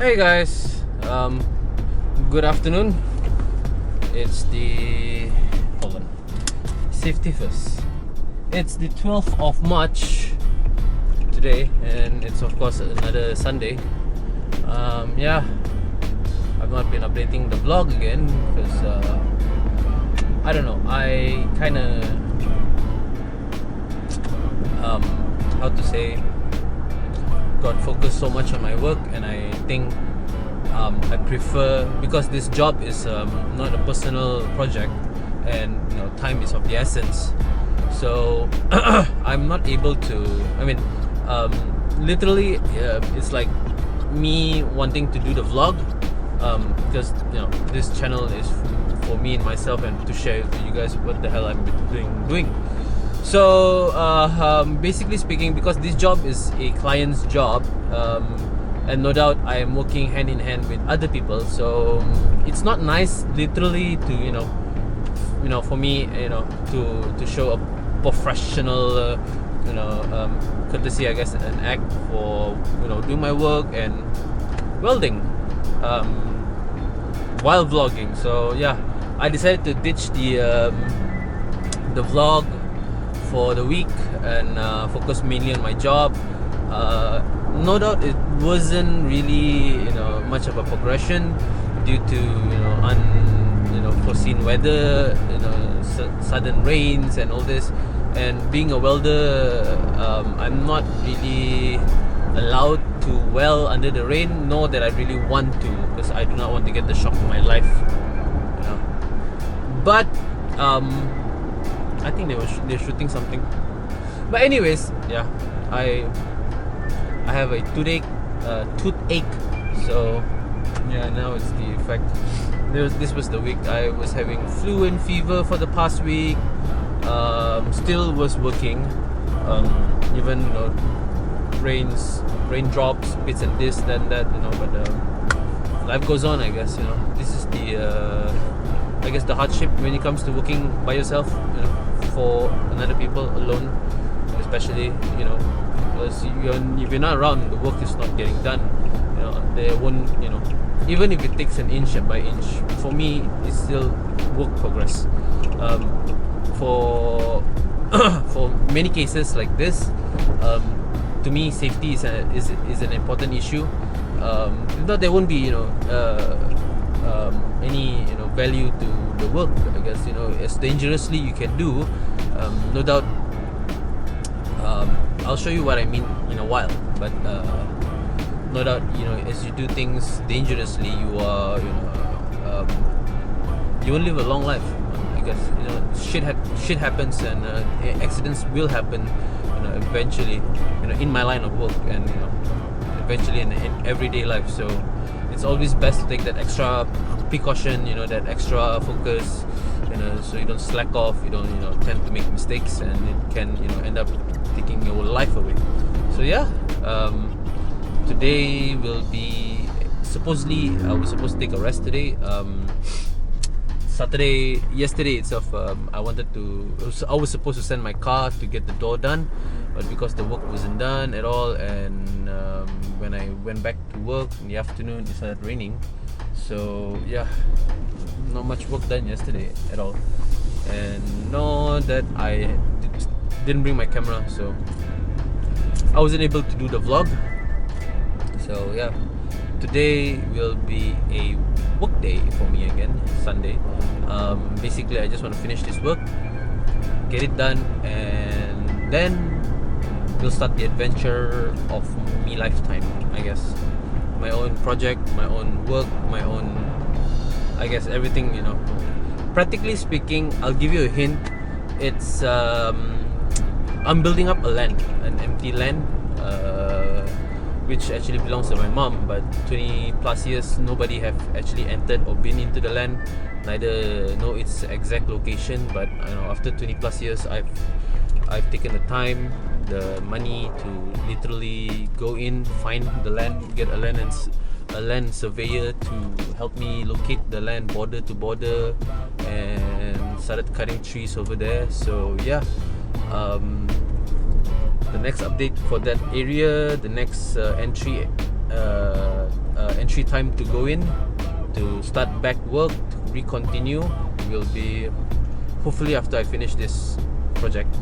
Hey guys, good afternoon. It's the safety first. It's the 12th of March today, and it's of course another Sunday. Yeah, I've not been updating the vlog again because I don't know. I kind of how to say, got focused so much on my work, and I think I prefer, because this job is not a personal project, and time is of the essence. So I'm not able to. I mean, literally, it's like me wanting to do the vlog, because this channel is for me and myself, and to share with you guys what the hell I'm doing. So basically speaking, because this job is a client's job, and no doubt I am working hand in hand with other people, so it's not nice literally to for me to show a professional courtesy, I guess, an act for doing my work and welding while vlogging. So yeah, I decided to ditch the vlog for the week and focus mainly on my job. No doubt it wasn't really much of a progression due to unforeseen weather, sudden rains and all this. And being a welder, I'm not really allowed to weld under the rain, nor that I really want to, because I do not want to get the shock of my life. But I think they're shooting something. But anyways, yeah, I have a toothache. So yeah, now it's the effect. This was the week I was having flu and fever for the past week. Still was working, even raindrops, bits and this, then that, but life goes on, I guess. This is the hardship when it comes to working by yourself, for another people alone, especially because if you're not around, the work is not getting done. They won't, even if it takes an inch by inch, for me it's still work progress. For many cases like this, to me safety is an important issue. If not, there won't be any value to the work, I guess. As dangerously you can do, no doubt. I'll show you what I mean in a while, but no doubt, as you do things dangerously, you are you won't live a long life, I guess. Shit happens, and accidents will happen eventually, in my line of work, and eventually in everyday life. So it's always best to take that extra precaution, that extra focus, so you don't slack off, you don't tend to make mistakes, and it can end up taking your life away. So yeah, today will be, supposedly I was supposed to take a rest today. Yesterday itself, I was supposed to send my car to get the door done, but because the work wasn't done at all, and when I went back to work in the afternoon, it started raining. So yeah, not much work done yesterday at all, and no, that I didn't bring my camera, so I wasn't able to do the vlog. So yeah, today will be a work day for me again, Sunday. Basically, I just want to finish this work, get it done, and then we'll start the adventure of me lifetime, I guess. My own project, my own work, my own, I guess, everything. Practically speaking, I'll give you a hint. It's I'm building up an empty land, which actually belongs to my mom, but 20 plus years nobody have actually entered or been into the land, neither know its exact location. But after 20 plus years, I've taken the time, the money to literally go in, find the land, get a land surveyor to help me locate the land border to border, and started cutting trees over there. So yeah, the next update for that area, the next entry entry time to go in to start back work, to recontinue will be hopefully after I finish this project.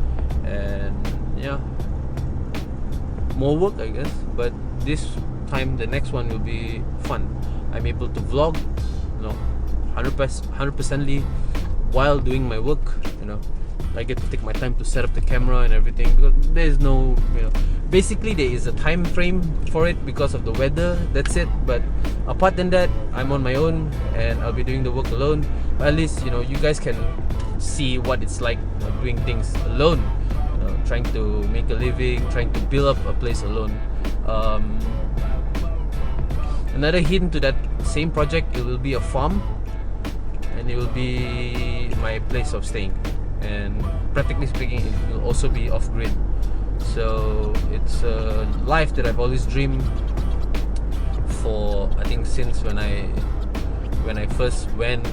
And yeah, more work I guess, but this time the next one will be fun. I'm able to vlog, 100%ly while doing my work. I get to take my time to set up the camera and everything, because there's no, basically there is a time frame for it because of the weather, that's it. But apart than that, I'm on my own and I'll be doing the work alone. But at least you guys can see what it's like doing things alone, trying to make a living, trying to build up a place alone. Another hint to that same project, it will be a farm and it will be my place of staying, and practically speaking it will also be off-grid. So it's a life that I've always dreamed for, I think since when I first went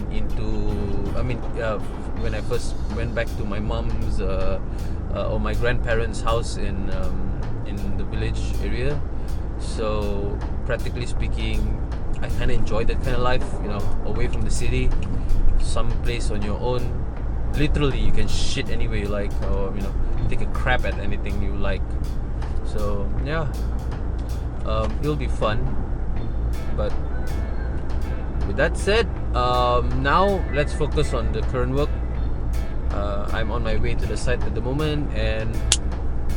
when I first went back to my mom's or my grandparents' house in the village area. So practically speaking, I kind of enjoyed that kind of life, away from the city, some place on your own. Literally you can shit anywhere you like, or take a crap at anything you like. So yeah, it'll be fun. But with that said, now let's focus on the current work. I'm on my way to the site at the moment, and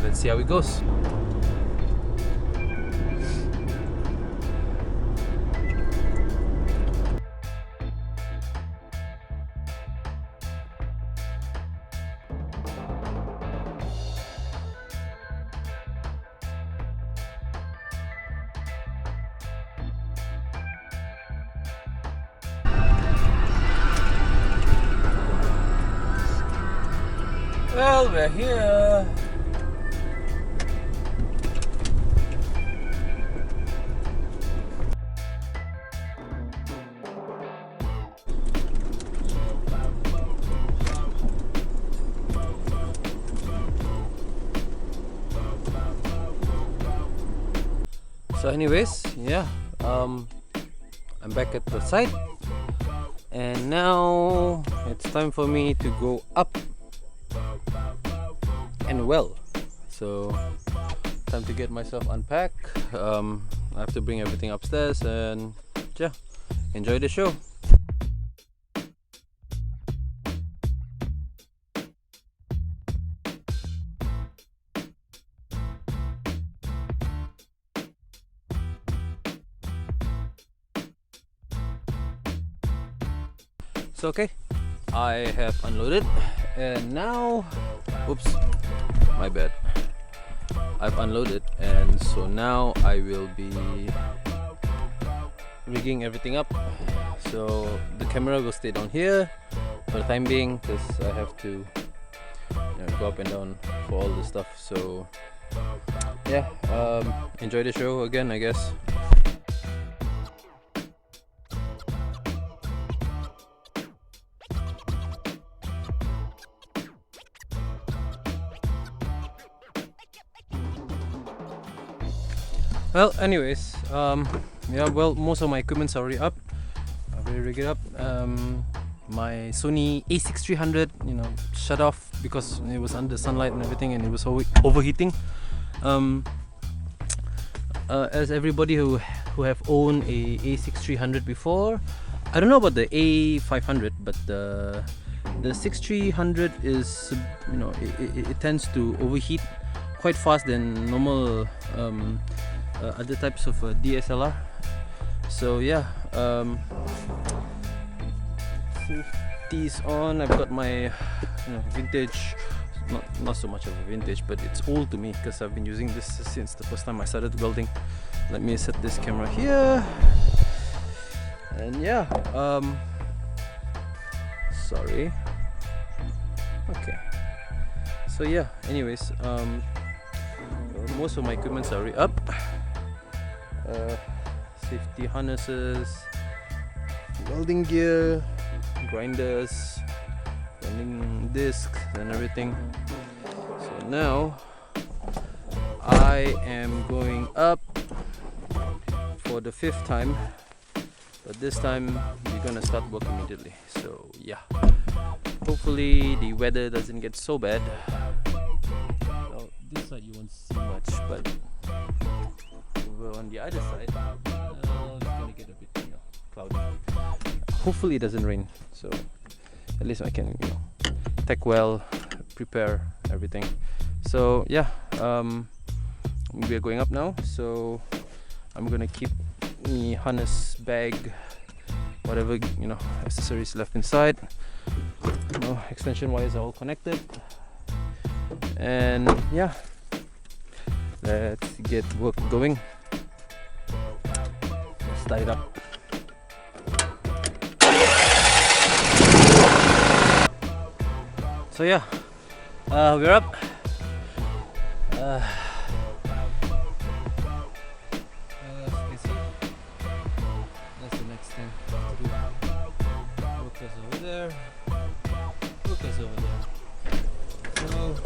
let's see how it goes. Well, we're here. So anyways, yeah, I'm back at the site, and now it's time for me to go up and well. So time to get myself unpacked. I have to bring everything upstairs, and yeah, enjoy the show. So okay, I have unloaded, and now, oops, my bad, I've unloaded, and so now I will be rigging everything up. So the camera will stay down here for the time being, because I have to go up and down for all the stuff. So yeah, enjoy the show again, I guess. Well, anyways, yeah, well, most of my equipment's already up. I've already rigged it up. My Sony A6300, shut off because it was under sunlight and everything, and it was overheating. As everybody who have owned a A6300 before, I don't know about the A500, but the 6300 is, it tends to overheat quite fast than normal other types of DSLR. So yeah, safety's on. I've got my vintage, not so much of a vintage, but it's old to me because I've been using this since the first time I started welding. Let me set this camera here, and yeah, sorry. Okay, so yeah, anyways, most of my equipment's already up. Safety harnesses, welding gear, grinders, welding discs and everything. So now I am going up for the 5th time, but this time we're gonna start work immediately. So yeah, hopefully the weather doesn't get so bad. Well, this side you won't see much, but over on the other side it's gonna get a bit, you know, cloudy. Hopefully it doesn't rain, so at least I can, you know, tack well, prepare everything. So yeah, we are going up now, so I'm gonna keep me harness, bag, whatever, you know, accessories left inside. You know, extension wires are all connected, and yeah, let's get work going. Let's tie it up. So yeah, we're up. That's the next thing to do. Workers over there. Workers over there. So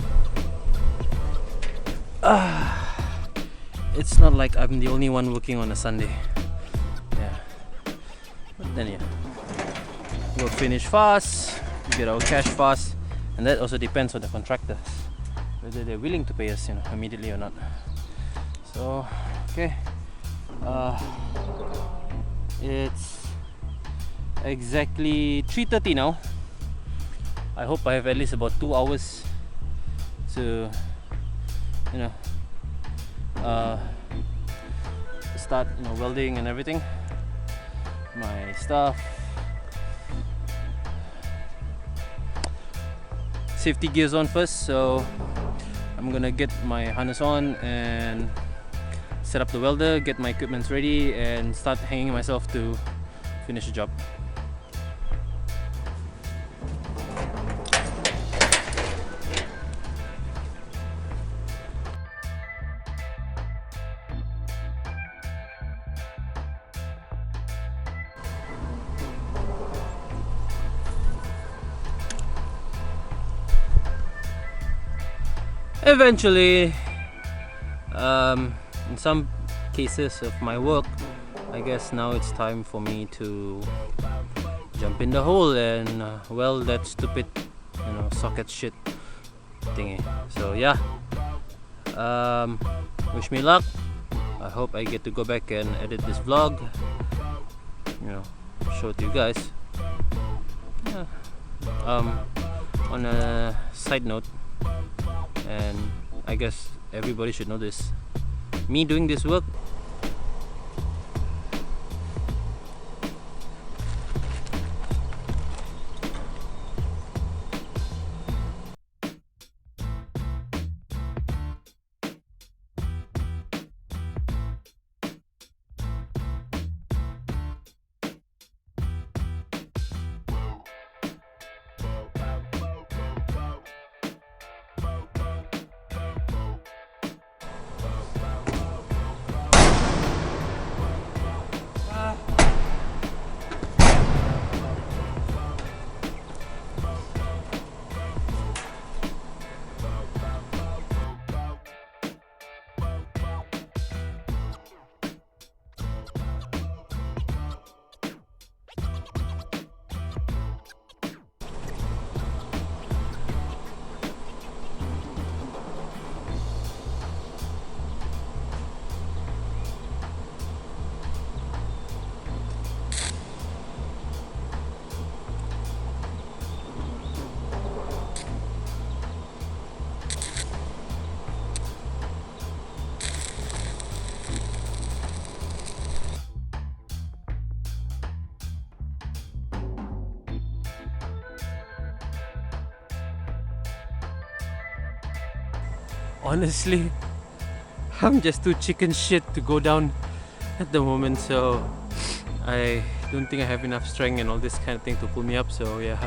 it's not like I'm the only one working on a Sunday. Yeah. But then yeah, we'll finish fast. We get our cash fast, and that also depends on the contractors, whether they're willing to pay us, you know, immediately or not. So okay, it's exactly 3:30 now. I hope I have at least about 2 hours to, you know, start, you know, welding and everything. My stuff, safety gears on first, so I'm gonna get my harness on and set up the welder, get my equipment ready, and start hanging myself to finish the job. Eventually, in some cases of my work, I guess now it's time for me to jump in the hole and weld that stupid, you know, socket shit thingy. So yeah, wish me luck. I hope I get to go back and edit this vlog, you know, show it to you guys. Yeah. On a side note, and I guess everybody should know this, me doing this work, honestly, I'm just too chicken shit to go down at the moment, so I don't think I have enough strength and all this kind of thing to pull me up. So yeah,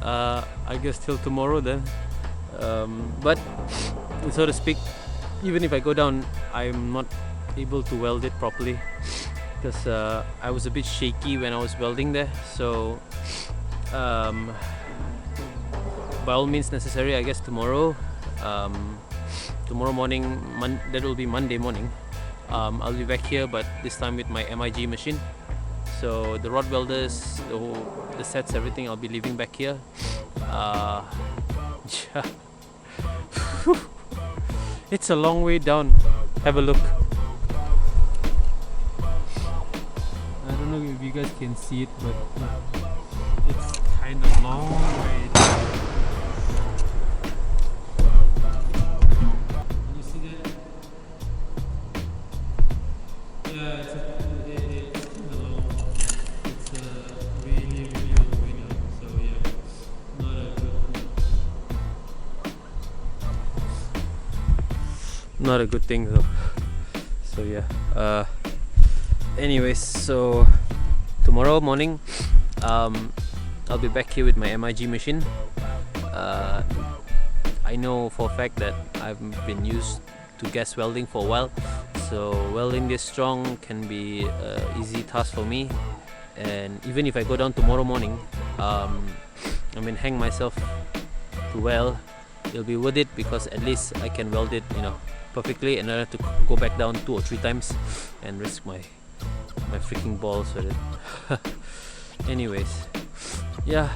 I guess till tomorrow then. But so to speak, even if I go down, I'm not able to weld it properly because I was a bit shaky when I was welding there. So by all means necessary, I guess tomorrow tomorrow morning, that will be Monday morning, I'll be back here, but this time with my MIG machine. So the rod welders, the sets, everything, I'll be leaving back here. Yeah. It's a long way down. Have a look. I don't know if you guys can see it, but it's kind of long way down. Can you see that? Yeah, it's kind of long. It's a really long way down. So yeah, not a good thing though. So yeah. Anyways, so tomorrow morning, I'll be back here with my MIG machine. I know for a fact that I've been used to gas welding for a while, so welding this strong can be an easy task for me. And even if I go down tomorrow morning, hang myself to weld, it'll be worth it, because at least I can weld it, perfectly, and I have to go back down 2 or 3 times and risk my freaking balls with it. Anyways, yeah,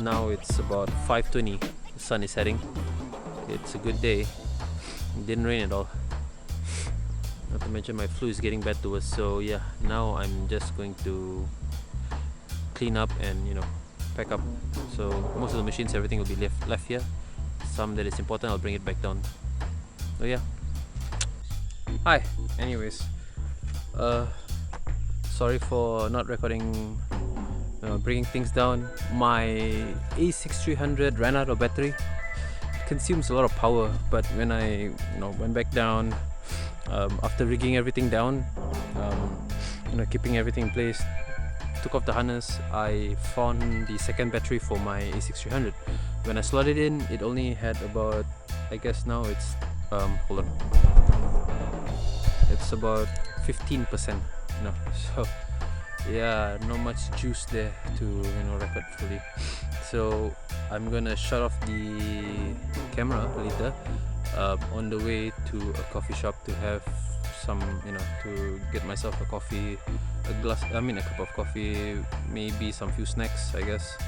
now it's about 5:20. The sun is setting. It's a good day. It didn't rain at all. Not to mention my flu is getting bad to us. So yeah, now I'm just going to clean up and pack up. So most of the machines, everything will be left here. Some that is important, I'll bring it back down. So yeah. Hi. Anyways, sorry for not recording, bringing things down. My A6300 ran out of battery. It consumes a lot of power, but when I went back down, after rigging everything down, keeping everything in place, took off the harness, I found the second battery for my A6300. When I slotted in, it only had about, I guess now it's hold on, it's about 15%. So yeah, not much juice there to record fully. So I'm gonna shut off the camera later, on the way to a coffee shop to have some, to get myself a coffee, a cup of coffee, maybe some few snacks, I guess.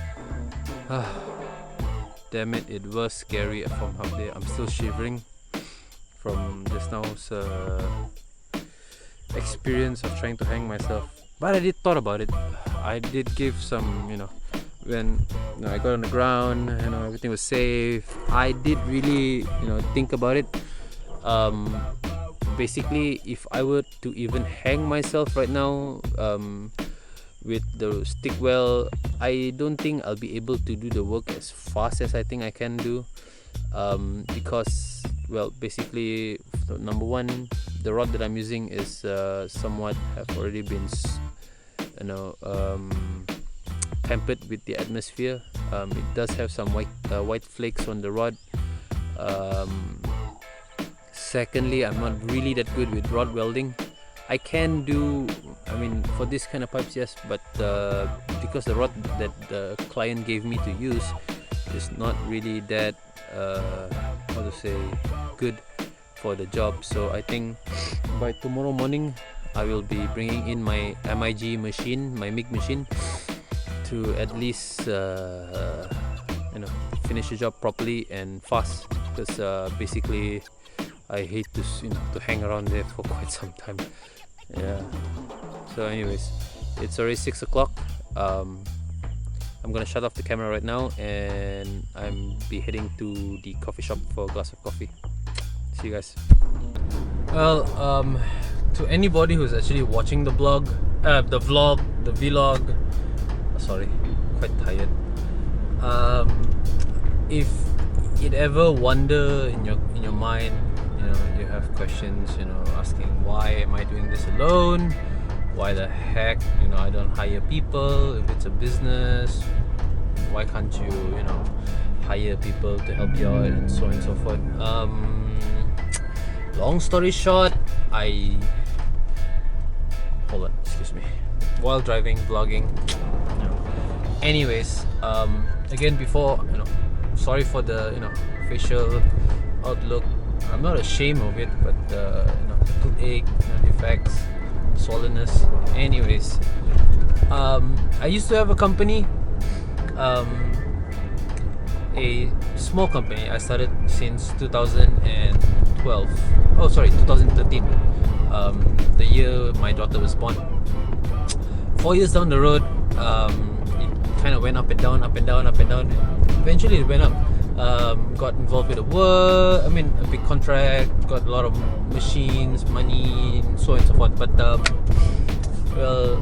Damn it, it was scary from up there. I'm still shivering from just now's experience of trying to hang myself. But I did thought about it. I did give some, when I got on the ground, everything was safe. I did really, think about it. Basically, if I were to even hang myself right now, with the stick weld, I don't think I'll be able to do the work as fast as I think I can do, because, well, basically, number one, the rod that I'm using is somewhat have already been pampered with the atmosphere. It does have some white flakes on the rod. Secondly, I'm not really that good with rod welding. I can do, for this kind of pipes, yes, but because the rod that the client gave me to use is not really that good for the job. So I think by tomorrow morning I will be bringing in my MIG machine, my MIG machine, to at least finish the job properly and fast, because basically I hate to hang around there for quite some time. Yeah. So anyways, it's already 6 o'clock. I'm gonna shut off the camera right now, and I'm be heading to the coffee shop for a glass of coffee. See you guys. Well, to anybody who's actually watching the vlog, sorry, quite tired. If it ever wonder in your mind, you have questions, asking why am I doing this alone? Why the heck, I don't hire people? If it's a business, why can't you, hire people to help you out, and so on and so forth. Long story short, hold on, excuse me, while driving, vlogging. Anyways, again, before, sorry for the facial outlook. I'm not ashamed of it, but toothache, defects, swollenness. Anyways, I used to have a company, a small company. I started since 2012. Oh, sorry, 2013. The year my daughter was born. 4 years down the road, it kind of went up and down, up and down, up and down. Eventually, it went up. Got involved with a big contract. Got a lot of machines, money, and so on and so forth. But well,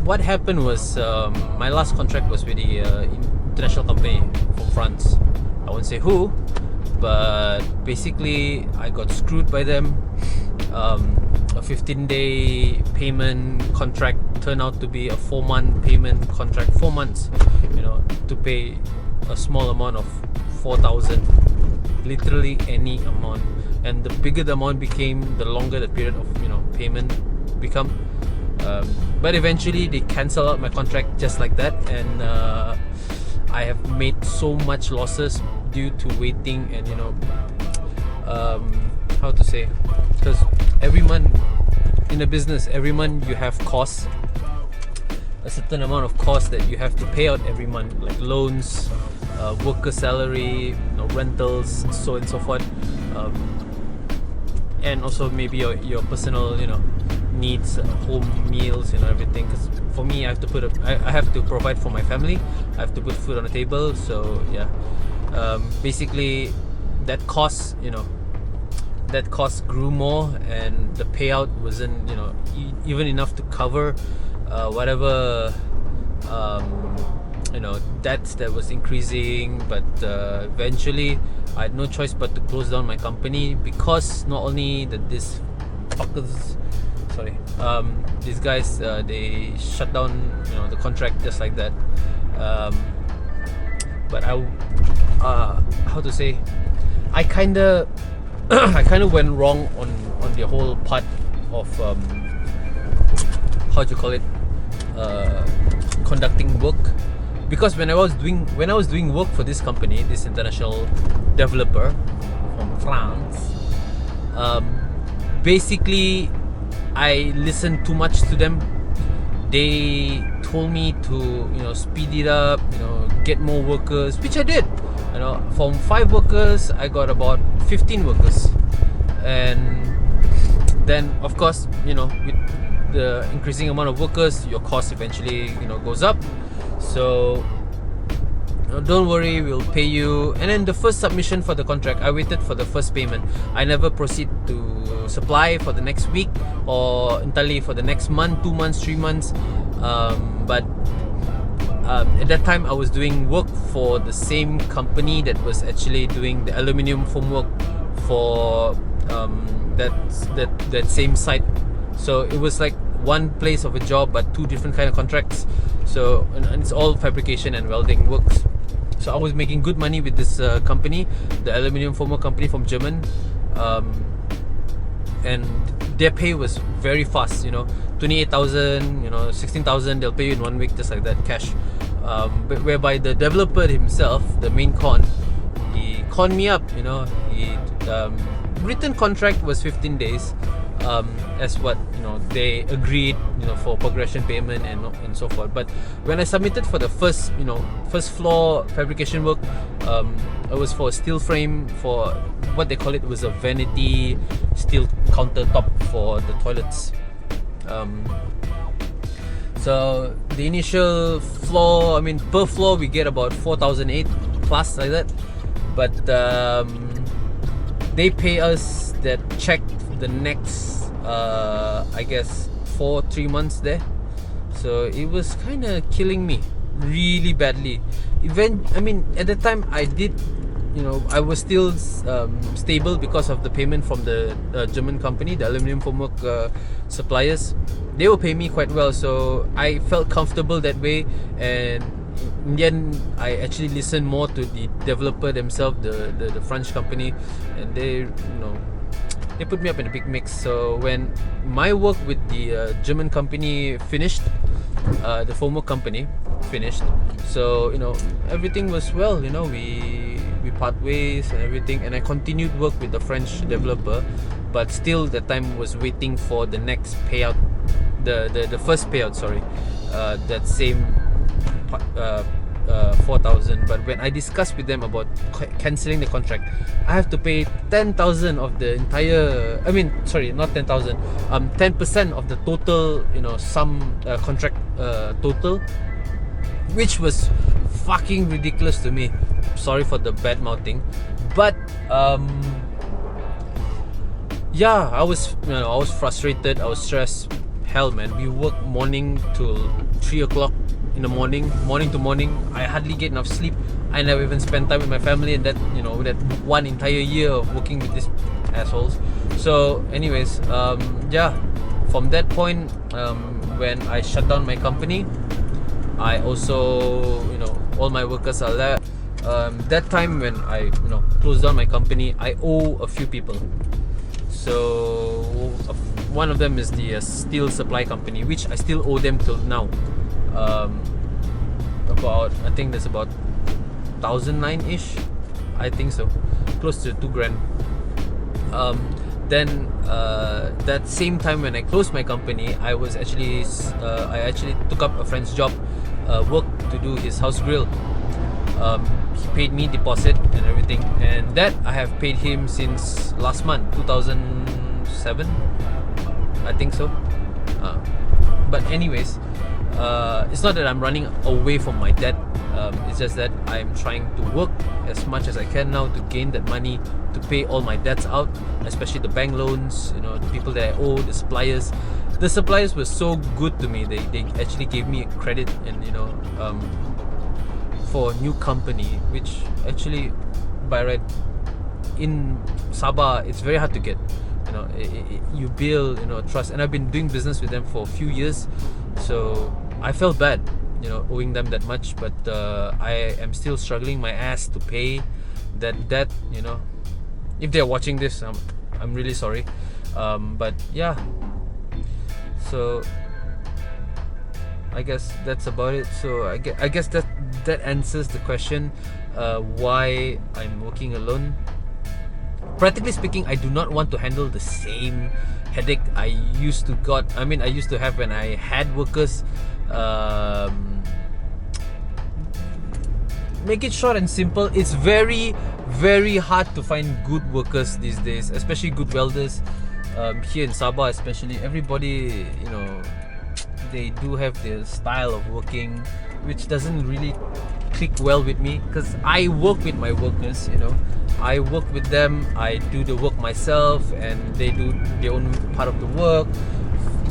what happened was my last contract was with the international company from France. I won't say who, but basically I got screwed by them. A 15-day payment contract turned out to be a 4-month payment contract. 4 months, to pay a small amount of 4,000, literally any amount. And the bigger the amount became, the longer the period of payment become. But eventually they cancel out my contract just like that, and I have made so much losses due to waiting and how to say, because every month in a business, every month you have costs, a certain amount of costs that you have to pay out every month, like loans, worker salary, rentals, so on and so forth, and also maybe your personal needs, home meals, everything. Because for me, I have to provide for my family. I have to put food on the table. So yeah, basically that cost grew more, and the payout wasn't even enough to cover whatever debts that was increasing. But eventually I had no choice but to close down my company, because not only that these guys they shut down the contract just like that, but how to say, I kind of went wrong on the whole part of how do you call it, conducting work. Because when I was doing work for this company, this international developer from France, basically I listened too much to them. They told me to speed it up, get more workers, which I did. From 5 workers I got about 15 workers, and then of course with the increasing amount of workers, your cost eventually goes up. So don't worry, we'll pay you. And then the first submission for the contract, I waited for the first payment. I never proceed to supply for the next week, or entirely for the next month, 2 months, 3 months. But at that time I was doing work for the same company that was actually doing the aluminium foam work for that same site. So it was like one place of a job, but 2 different kind of contracts. So and it's all fabrication and welding works. So I was making good money with this company, the aluminium foam work company from German, and their pay was very fast. 28,000, 16,000. They'll pay you in 1 week, just like that, cash. But whereby the developer himself, the main con, he conned me up. He written contract was 15 days. As what they agreed, for progression payment and so forth. But when I submitted for the first floor fabrication work, it was for a steel frame, for what they call it was a vanity steel countertop for the toilets. So the initial floor, per floor we get about 4,008 plus, like that. But they pay us that check the next I guess 3 months there. So it was kind of killing me really badly. At the time I did, I was still stable because of the payment from the German company, the aluminium formwork suppliers. They will pay me quite well, so I felt comfortable that way. And in the end, I actually listened more to the developer themselves, the French company, and they put me up in a big mix. So when my work with the German company finished, the formwork company finished, so everything was well. We we part ways and everything, and I continued work with the French developer, but still the time was waiting for the next payout, the first payout, sorry, that same 4,000. But when I discussed with them about cancelling the contract, I have to pay 10,000 of the entire, I mean, sorry, not 10,000, 10% of the total, you know, contract total, which was fucking ridiculous to me. Sorry for the bad mouthing, but yeah, I was frustrated, I was stressed. Hell, man, we work morning till 3 o'clock in the morning to morning. I hardly get enough sleep. I never even spend time with my family, and that, you know, that one entire year of working with these assholes. So anyways, yeah, from that point, when I shut down my company, I also, you know, all my workers are left. That time when I, you know, closed down my company, I owe a few people. So one of them is the steel supply company, which I still owe them till now. I think there's about 1,009-ish, I think so, close to 2 grand. Then that same time when I closed my company, I actually took up a friend's job, work to do his house grill. He paid me deposit and everything, and that I have paid him since last month, 2007, I think so. But anyways, it's not that I'm running away from my debt. It's just that I'm trying to work as much as I can now to gain that money to pay all my debts out, especially the bank loans, you know, the people that I owe, the suppliers. The suppliers were so good to me. They actually gave me a credit, and, you know, for a new company, which actually by right in Sabah it's very hard to get. You know, you build, you know, trust, and I've been doing business with them for a few years, so I felt bad, you know, owing them that much. But I am still struggling my ass to pay that debt. You know, if they're watching this, I'm really sorry. But yeah, so I guess that's about it. So I guess that answers the question, why I'm working alone. Practically speaking, I do not want to handle the same headache I used to have when I had workers. Make it short and simple, it's very, very hard to find good workers these days, especially good welders. Here in Sabah especially, everybody, you know, they do have their style of working, which doesn't really click well with me, because I work with my workers, you know, I work with them, I do the work myself, and they do their own part of the work.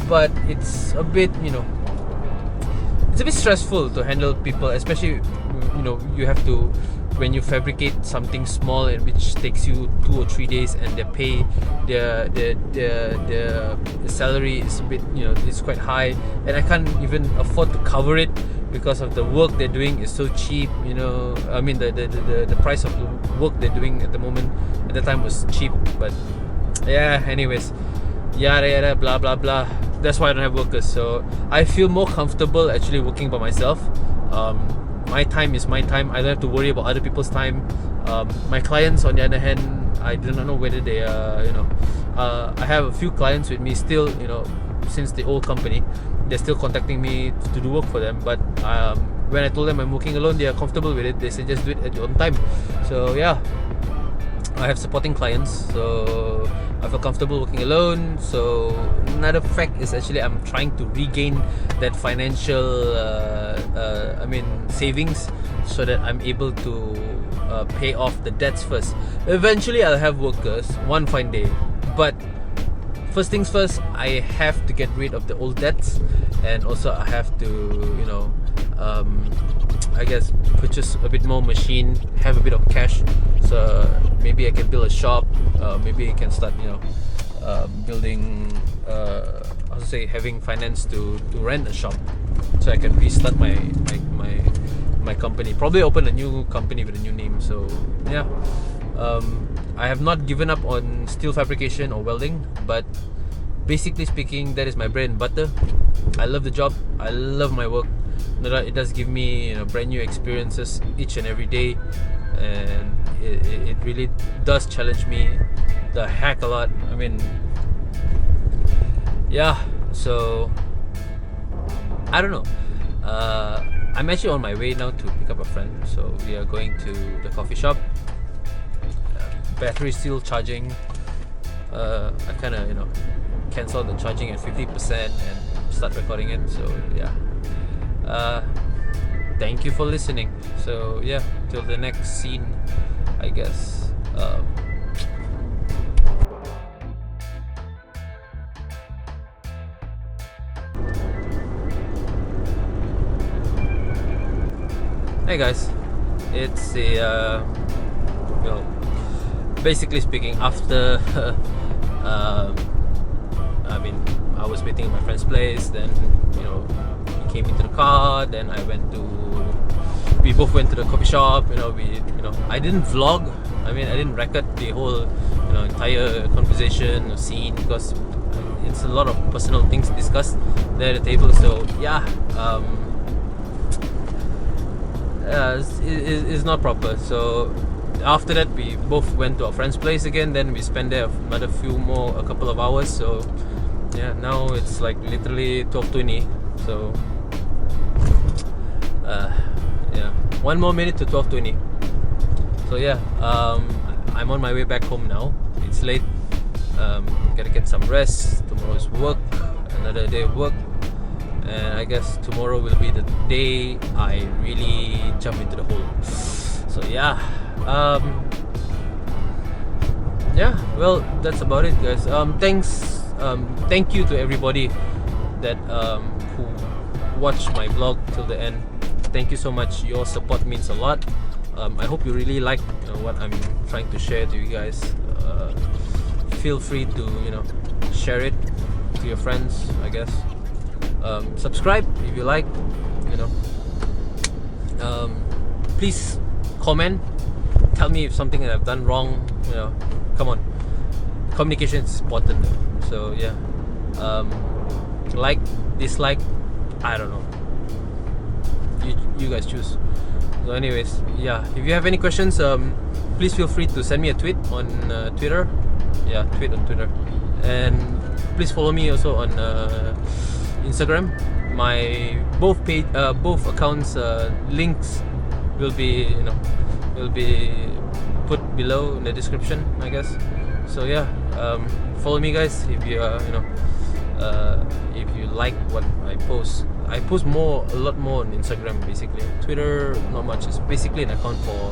But it's a bit, you know, it's a bit stressful to handle people, especially, you know, you have to, when you fabricate something small and which takes you 2 or 3 days, and their pay, their salary is a bit, you know, it's quite high, and I can't even afford to cover it because of the work they're doing is so cheap. You know, I mean the price of the work they're doing at the moment, at the time, was cheap. But yeah, anyways, yada blah blah blah. That's why I don't have workers. So I feel more comfortable actually working by myself. My time is my time. I don't have to worry about other people's time. My clients, on the other hand, I do not know whether they are, you know, I have a few clients with me still, you know, since the old company. They're still contacting me to do work for them. But when I told them I'm working alone, they are comfortable with it. They say just do it at your own time. So yeah, I have supporting clients, so I feel comfortable working alone. So another fact is actually I'm trying to regain that financial savings, so that I'm able to pay off the debts first. Eventually I'll have workers one fine day, but first things first, I have to get rid of the old debts, and also I have to, you know, I guess purchase a bit more machine, have a bit of cash, so maybe I can build a shop. Maybe I can start, you know, building, having finance to rent a shop, so I can restart my company. Probably open a new company with a new name. So yeah, I have not given up on steel fabrication or welding, but basically speaking, that is my bread and butter. I love the job, I love my work. It does give me, you know, brand new experiences each and every day, and it really does challenge me the heck a lot. I mean, yeah, so I don't know. I'm actually on my way now to pick up a friend, so we are going to the coffee shop. Battery still charging. I kind of cancel the charging at 50% and start recording it. So yeah, thank you for listening. So yeah, till the next scene, I guess. Hey guys, it's a well, basically speaking, after I mean, I was waiting at my friend's place, then he came into the car, then we both went to the coffee shop. I didn't vlog. I mean, I didn't record the whole entire conversation or scene because it's a lot of personal things discussed there at the table. So yeah, it's not proper. So after that, we both went to our friend's place again. Then we spent there a couple of hours. So yeah, now it's like literally 12:20. So yeah, 1 more minute to 12:20. So yeah, I'm on my way back home now. It's late. Gotta get some rest. Tomorrow's work, another day of work, and I guess tomorrow will be the day I really jump into the hole. So yeah, yeah. Well, that's about it, guys. Thank you to everybody that who watched my vlog till the end. Thank you so much. Your support means a lot. I hope you really like what I'm trying to share to you guys. Feel free to share it to your friends, I guess. Subscribe if you like. Please comment. Tell me if something that I've done wrong. Come on. Communication is important. So yeah. Like, dislike, I don't know. You guys choose. So anyways, yeah, if you have any questions, please feel free to send me a tweet on Twitter. Yeah, tweet on Twitter. And please follow me also on Instagram. My both accounts links will be put below in the description, I guess. So yeah, follow me, guys, if you if you like what I post. I post a lot more on Instagram, basically. Twitter, not much. It's basically an account for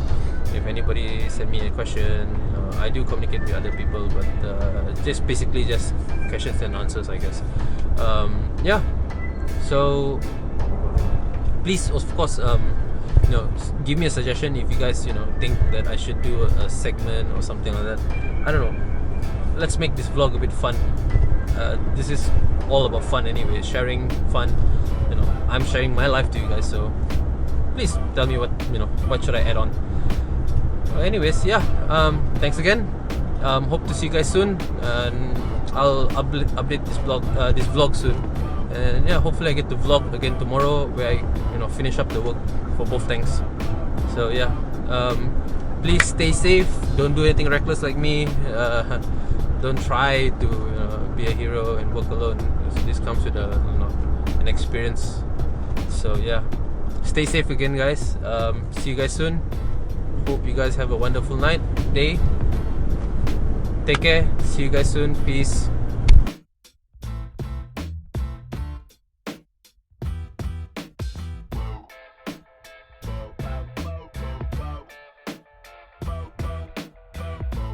if anybody send me a question. I do communicate with other people, but just basically just questions and answers, I guess. Yeah. So please, of course, give me a suggestion if you guys think that I should do a segment or something like that. I don't know. Let's make this vlog a bit fun. This is all about fun anyway, sharing fun. I'm sharing my life to you guys, so please tell me what should I add on. Well, anyways, yeah, thanks again. Hope to see you guys soon, and I'll update this vlog soon. And yeah, hopefully I get to vlog again tomorrow, where I finish up the work for both tanks. So yeah, please stay safe. Don't do anything reckless like me. Don't try to be a hero and work alone. This comes with an experience. So yeah, stay safe again, guys. See you guys soon. Hope you guys have a wonderful night, day. Take care. See you guys soon. Peace.